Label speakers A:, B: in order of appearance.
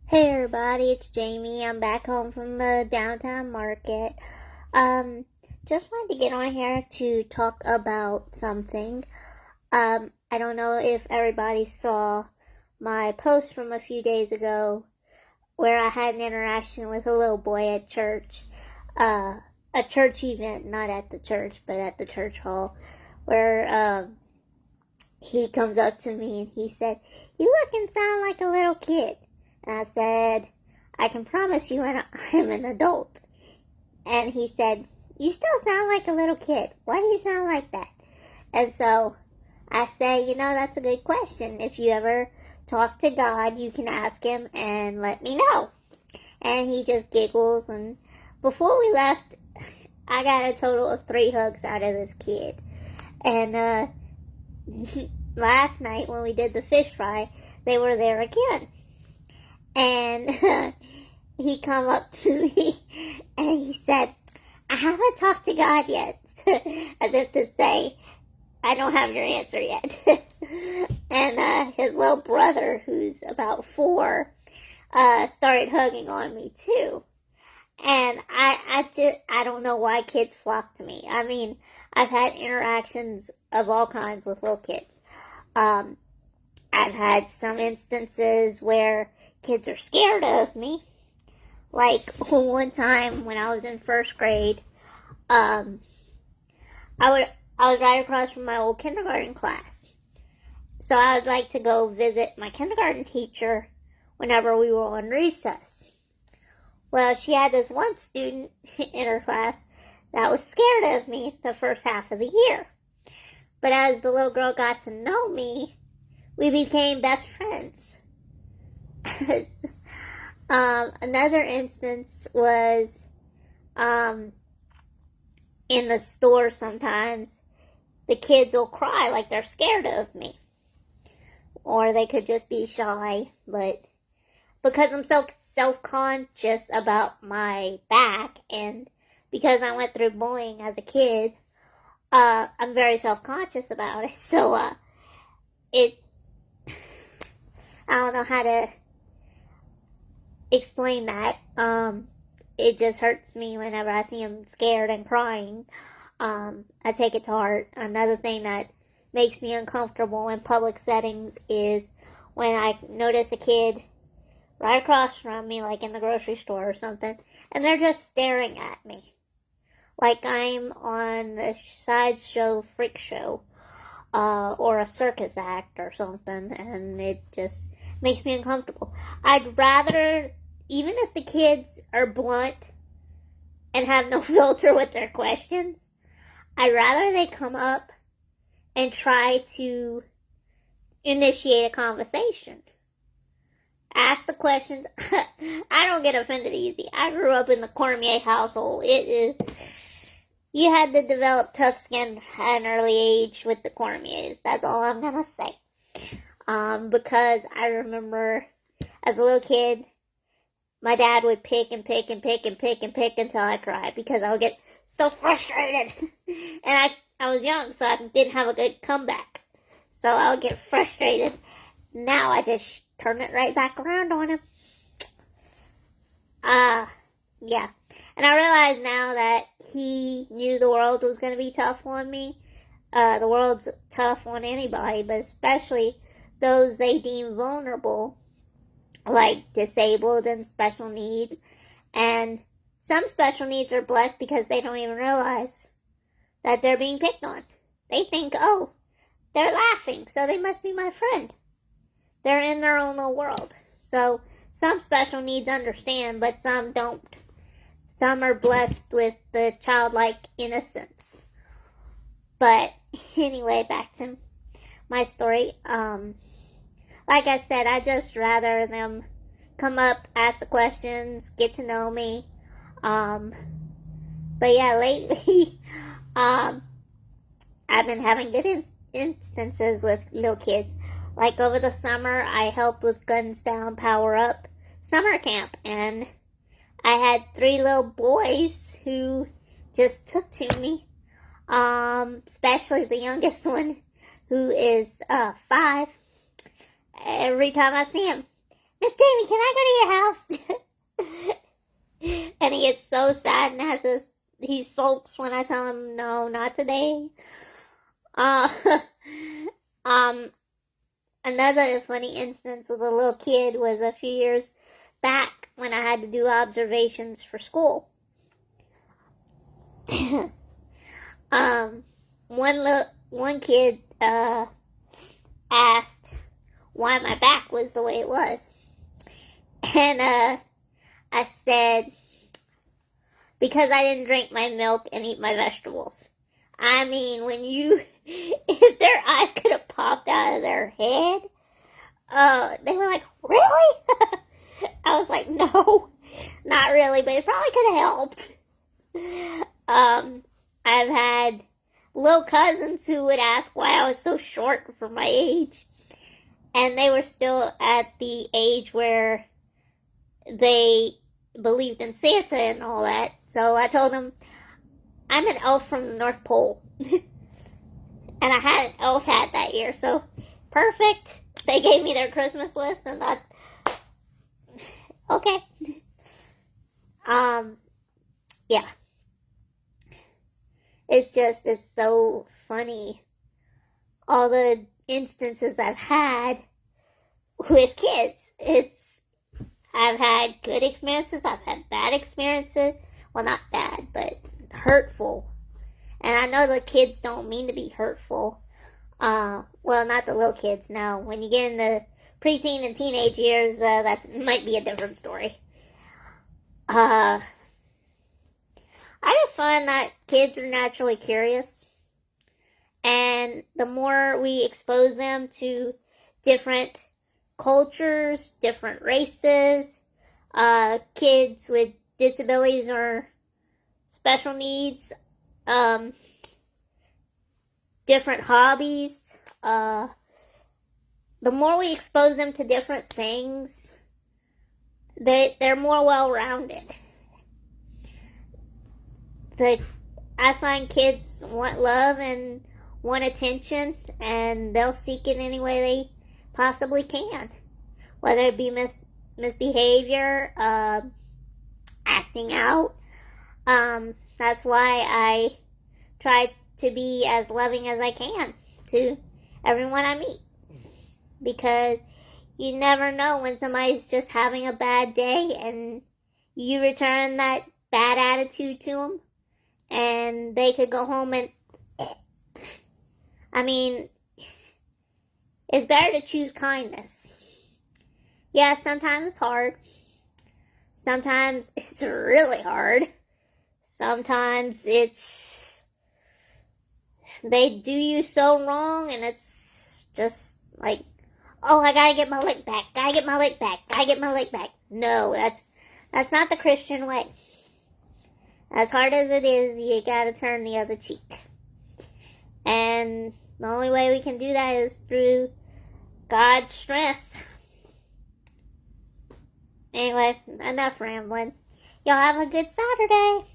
A: Hey everybody, it's Jamie. I'm back home from the downtown market. Just wanted to get on here to talk about something. I don't know if everybody saw my post from a few days ago where I had an interaction with a little boy at church. A church event, not at the church, but at the church hall, where he comes up to me and he said, "You look and sound like a little kid." And I said, "I can promise you I'm an adult." And he said, "You still sound like a little kid. Why do you sound like that?" And so I say, that's a good question. If you ever talk to God, you can ask him and let me know. And he just giggles. And before we left, I got a total of 3 hugs out of this kid. And last night when we did the fish fry, they were there again. And he come up to me and he said, "I haven't talked to God yet." As if to say, I don't have your answer yet. And his little brother, who's about 4, started hugging on me too. And I don't know why kids flock to me. I mean, I've had interactions of all kinds with little kids. I've had some instances where kids are scared of me. Like one time when I was in 1st grade, I was right across from my old kindergarten class. So I would like to go visit my kindergarten teacher whenever we were on recess. Well, she had this one student in her class that was scared of me the first half of the year. But as the little girl got to know me, we became best friends. Another instance was in the store. Sometimes the kids will cry like they're scared of me, or they could just be shy. But because I'm so self-conscious about my back, and because I went through bullying as a kid, I'm very self-conscious about it. So I don't know how to explain that. It just hurts me whenever I see him scared and crying. I take it to heart. Another thing that makes me uncomfortable in public settings is when I notice a kid right across from me, like in the grocery store or something, and they're just staring at me like I'm on a sideshow freak show, or a circus act or something, and it just makes me uncomfortable. I'd rather, even if the kids are blunt and have no filter with their questions, I'd rather they come up and try to initiate a conversation. Ask the questions. I don't get offended easy. I grew up in the Cormier household. You had to develop tough skin at an early age with the Cormiers. That's all I'm gonna say. Because I remember as a little kid, my dad would pick and pick and pick and pick and pick until I cried because I would get so frustrated. And I was young, so I didn't have a good comeback. So I would get frustrated. Now I just turn it right back around on him. Yeah. And I realize now that he knew the world was going to be tough on me. The world's tough on anybody, but especially those they deem vulnerable, like disabled and special needs. And some special needs are blessed because they don't even realize that they're being picked on. They think, oh, they're laughing, so they must be my friend. They're in their own little world. So some special needs understand, but some don't. Some are blessed with the childlike innocence. But anyway, back to my story. Like I said, I just rather them come up, ask the questions, get to know me. But yeah, lately, I've been having good instances with little kids. Like over the summer, I helped with Guns Down Power Up summer camp, and I had 3 little boys who just took to me. Especially the youngest one, who is 5. Every time I see him, Miss Jamie, can I go to your house? And he gets so sad and he sulks when I tell him, no, not today. Uh, um, Another funny instance with a little kid was a few years back when I had to do observations for school. One kid asked why my back was the way it was, and I said because I didn't drink my milk and eat my vegetables. I mean, if their eyes could have popped out of their head, they were like, really? I was like, no, not really, but it probably could have helped. I've had little cousins who would ask why I was so short for my age, and they were still at the age where they believed in Santa and all that. So I told them, I'm an elf from the North Pole. And I had an elf hat that year, so perfect. They gave me their Christmas list and thought, okay. Yeah. It's so funny. All the instances I've had with kids. I've had good experiences, I've had bad experiences. Well, not bad, but hurtful. And I know the kids don't mean to be hurtful. Well, not the little kids. Now, when you get in the preteen and teenage years, that might be a different story. I just find that kids are naturally curious. And the more we expose them to different cultures, different races, kids with disabilities or special needs, different hobbies, the more we expose them to different things, they're more well-rounded. I find kids want love and want attention, and they'll seek it any way they possibly can, whether it be misbehavior, acting out. That's why I try to be as loving as I can to everyone I meet, because you never know when somebody's just having a bad day and you return that bad attitude to them, and they could go home and I mean, it's better to choose kindness. Yeah, sometimes it's hard. Sometimes it's really hard. Sometimes they do you so wrong, and it's just like, oh, I gotta get my leg back. No, that's not the Christian way. As hard as it is, you gotta turn the other cheek. And the only way we can do that is through God's strength. Anyway, enough rambling. Y'all have a good Saturday.